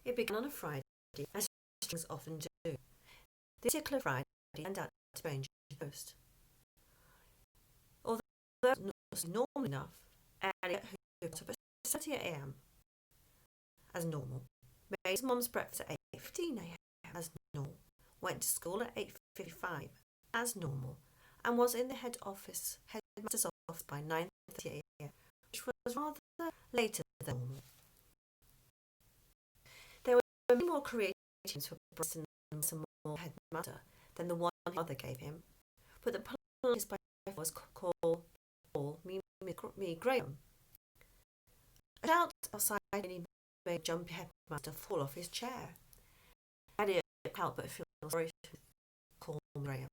It began on a Friday, as things often do. This particular Friday turned out to be strange post. Although it was normal enough, Elliot, who got up at 7 a.m. as normal, made his mum's breakfast at 8:15 a.m. as normal, went to school at 8:55 as normal, and was in the headmaster's office by 9:30 a.m., which was rather later than normal. There were many more creations for Bryson and more headmaster than the one his mother gave him, but the politest by far was called Paul me Graham. A shout outside nearly made jumpy headmaster fall off his chair. Elliot couldn't help but feel sorry to call Graham.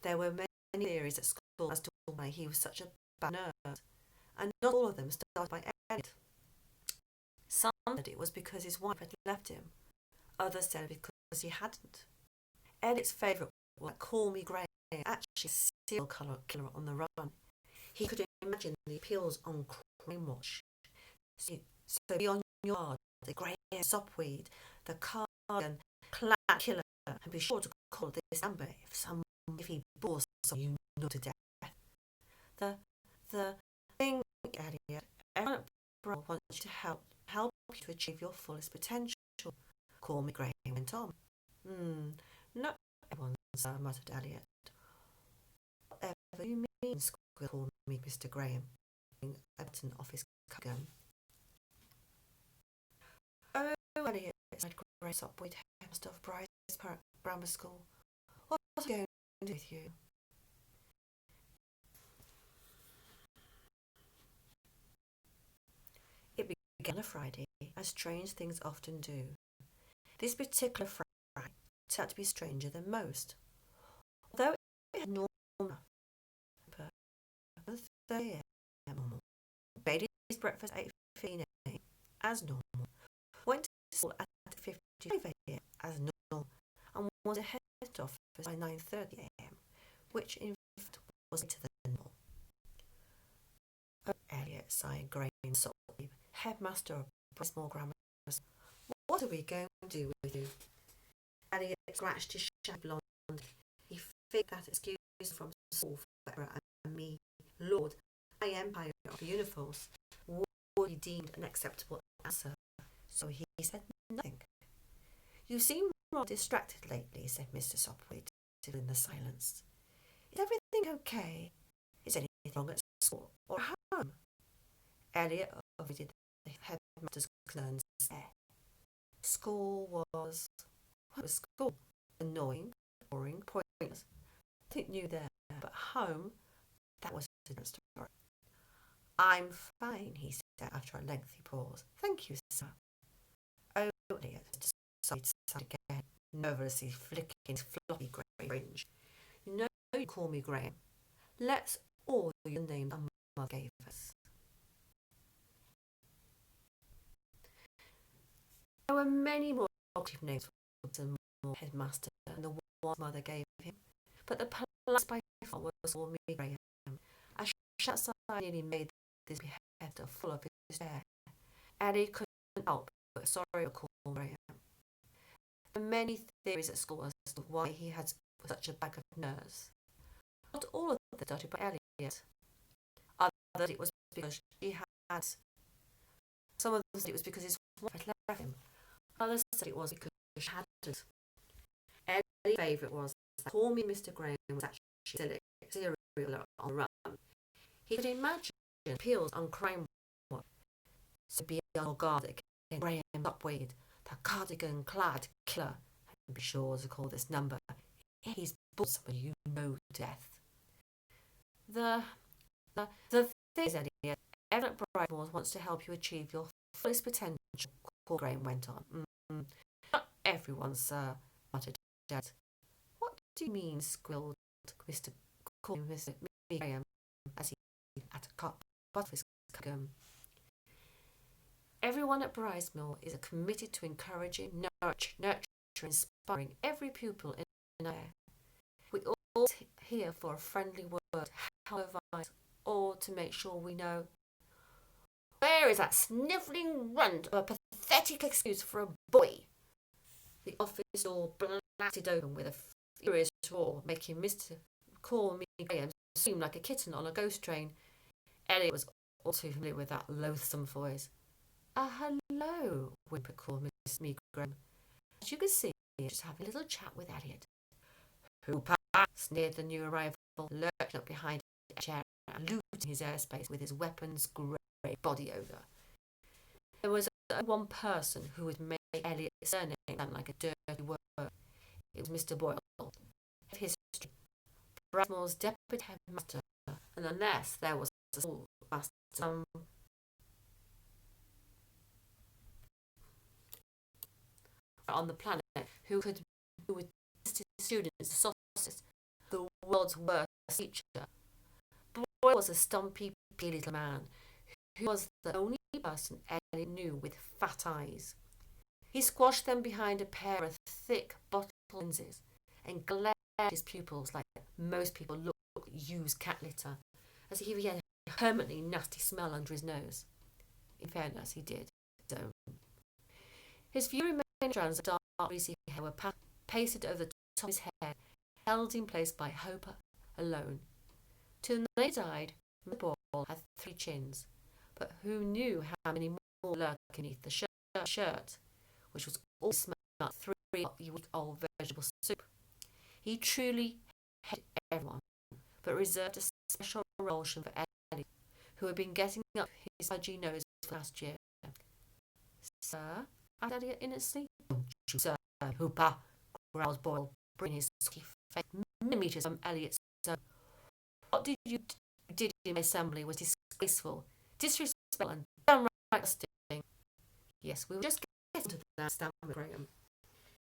There were many theories at school as to why he was such a bad nurse, and not all of them started by Elliot. Some said it was because his wife had left him. Others said because he hadn't. Elliot's favourite was Call Me Graham, actually a serial killer on the run. He could imagine the appeals on Crime Watch. So be on your guard, the Graham Sopweed, the Cardigan Clad Killer, and be sure to call this number if he bores someone you know to death. The thing, Elliot, everyone at Brown wants you to help you to achieve your fullest potential. Call Me Graham went on. Not everyone, sir, muttered Elliot. Whatever you mean, called me Mr. Graham, a button off his gun. Oh, Elliot, said Grace Upwood, headmaster of Bryce Grammar School. What are you going to do with you? It began on a Friday, as strange things often do. This particular Friday turned out to be stranger than most. Although it had normal enough, 30 a.m. normal, made his breakfast at 8:15 a.m. as normal, went to school at 8:55 a.m. as normal, and was ahead of the office by 9:30 a.m., which in fact was later than normal. Oh, Elliot, sighed Graham softly, headmaster of Bristol Grammar. What are we going to do with you? Elliot scratched his shaggy blonde. He figured that excuse from school for Emma and me, Lord, high empire of the universe, would be deemed an acceptable answer. So he said nothing. You seem rather distracted lately, said Mr. Sopwith, still in the silence. Is everything okay? Is anything wrong at school or home? Elliot avoided the headmaster's concerns there. School was... What was school? Annoying, boring, pointless. Nothing new there, but home, that was a different story. I'm fine, he said after a lengthy pause. Thank you, sir. Oh, Elliot decided again, nervously flicking his floppy grey fringe. You know you call me Graham. Let's all your name our mother gave us. There were many more positive names for the headmaster than the one mother gave him, but the polite by far was Call Me Graham. A shut sigh nearly made this beheader full of his hair. Ellie couldn't help but sorry to call Graham. There were many theories at school as to why he had such a bag of nerves. Not all of them started by Elliot. Others it was because she had. Some of them said it was because his wife had left him. Others said it was because she hadn't. Ellie's favourite was that Call Me Mr. Graham was actually serial on the run. He could imagine appeals on Crime Watch. So be on your guard against Graham Upweed, the Cardigan Clad Killer, and be sure to call this number. He's bored someone you know to death. The thing is, Elliot, Evelyn Brightmore wants to help you achieve your fullest potential, Graham went on. Not everyone, sir, muttered Jed. What do you mean, squealed Mr. Graham as he at a cup of his gum. Everyone at Bridesmill is committed to encouraging, nurturing, inspiring every pupil in our air. We all here for a friendly word, help advice, or to make sure we know. Where is that snivelling runt of a pathetic excuse for a boy? The office door blasted open with a furious roar, making Mr. Call Me Graham seem like a kitten on a ghost train. Elliot was all too familiar with that loathsome voice. Hello, whimpered Call Me Graham. As you can see, just having a little chat with Elliot. Hooper, sneered the new arrival, lurching up behind a chair and looting his airspace with his weapon's grey body odour. There was only one person who would make Elliot's surname sound like a dirty word. It was Mr. Boyle, of history, Brasmore's deputy headmaster, and unless there was a schoolmaster on the planet who could do with students the sauces, the world's worst teacher. Boyle was a stumpy, peely little man who was the only person Elliot knew with fat eyes. He squashed them behind a pair of thick bottle lenses and glared at his pupils like most people look at used cat litter, as if he had a permanently nasty smell under his nose. In fairness, he did. So. His few remaining strands of dark, greasy hair were pasted over the top of his head, held in place by Hooper alone. Till the day he died, Mr. Boyle had 3 chins, but who knew how many more lurked beneath the shirt, which was all smelled like 3-week-old vegetable soup. He truly hated everyone, but reserved a special revulsion for Elliot, who had been getting up his pudgy nose for last year. Sir? asked Elliot innocently. Don't you, sir, Hooper, growled Boyle, bringing his sulky face millimetres from Elliot's own. What did you did in the assembly was disgraceful, disrespectful, and downright disgusting. Yes, we will just get into that, stammered Graham.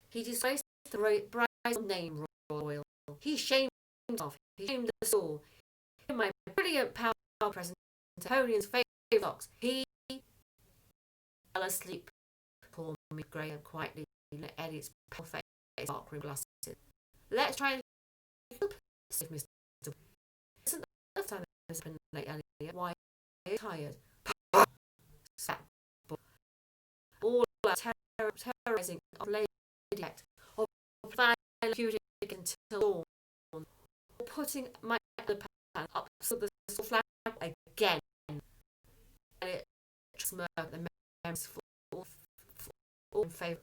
He disgraced the bride's name, Royal. He shamed himself. He shamed the school. In my brilliant power present Napoleon's favourite box, he fell asleep. Call Me Graham quietly let Elliot's pale face dark rim glasses. Let's try and save Mr. Isn't enough time has been late, Elliot. Why are you tired? Sat all that terrorising of Lady Act, or violent until dawn, or putting my other pan up so the flag again. Elliot smirked at the memories for all in favour of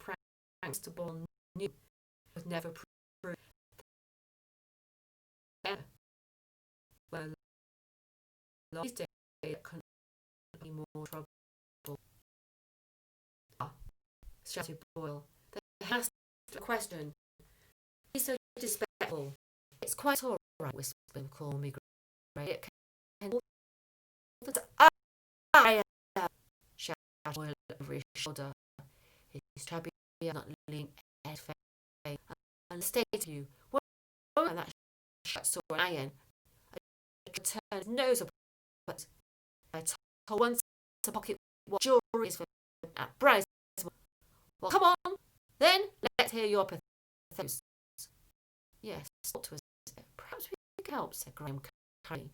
pranks to Boyle knew would never prove. Well, these days couldn't be more trouble. Shouted Boyle. There has to be a question. He's so disrespectful. It's quite all right, whispered Call Me Graham. Shouted Boyle over his shoulder. His chubby not leaning head face and stayed to you. Well, and that shirt saw an iron. I turned his nose up, but I told once to pocket what jewelry is for at Bryce. Well, come on, then let's hear your pathos. Yes, talk to us. Perhaps we can help, said Graham kindly.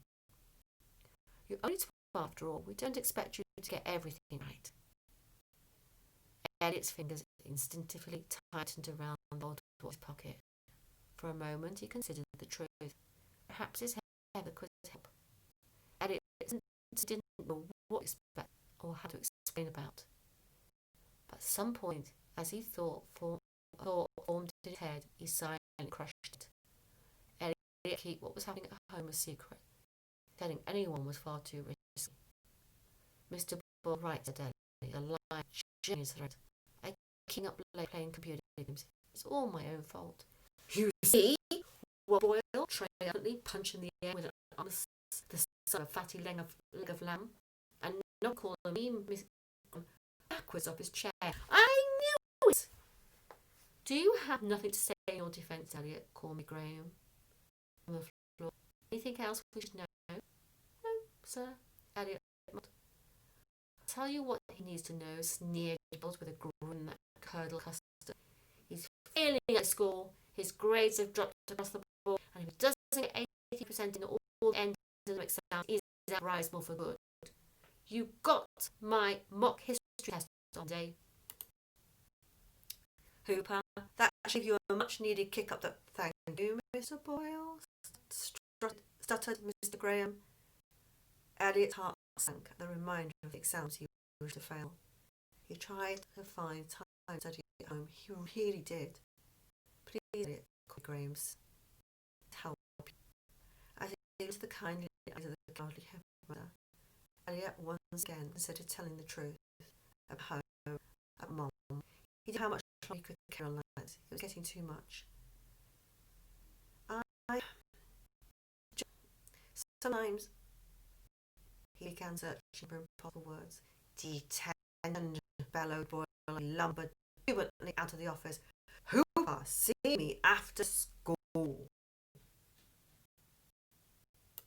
You're only 12 after all. We don't expect you to get everything right. Elliot's fingers instinctively tightened around the old boy's pocket. For a moment he considered the truth. Perhaps his head could help. Elliot didn't know what to expect or how to explain about. But at some point, as he thought formed in his head, he silently crushed it. Elliot keep what was happening at home a secret. Telling anyone was far too risky. Mr. Boyle, right, said Elliot, a lie genius thread. I keep up late playing computer games. It's all my own fault. You see? Well, Boyle triumphantly punching the air with an arm the size of a fatty leg of lamb, and not calling me backwards off his chair. I knew it! Do you have nothing to say in your defence, Elliot? Call Me Graham. On the floor. Anything else we should know? No, sir. Elliot. I'll tell you what he needs to know, sneered Gibbons with a grin that curdled custard. He's failing at school, his grades have dropped across the board, and if he doesn't get 80% in all the end of the exam, he's at Bridesmore for good. You got my mock history test on day. Hooper That gave you a much needed kick up the thank you, Mr. Boyle, stuttered Mr. Graham. Elliot's heart sank at the reminder of the exams he was to fail. He tried to find time to study at home. He really did. Please, Elliot, called Graham's help. As he looked at the kindly eyes of the godly headmaster, Elliot once again, instead of telling the truth at home, at Mom, he knew how much longer he could carry on like that. It was getting too much. Sometimes he began searching for impossible words. Detention, bellowed Boyle, lumbered jubilantly out of the office. Who will see me after school?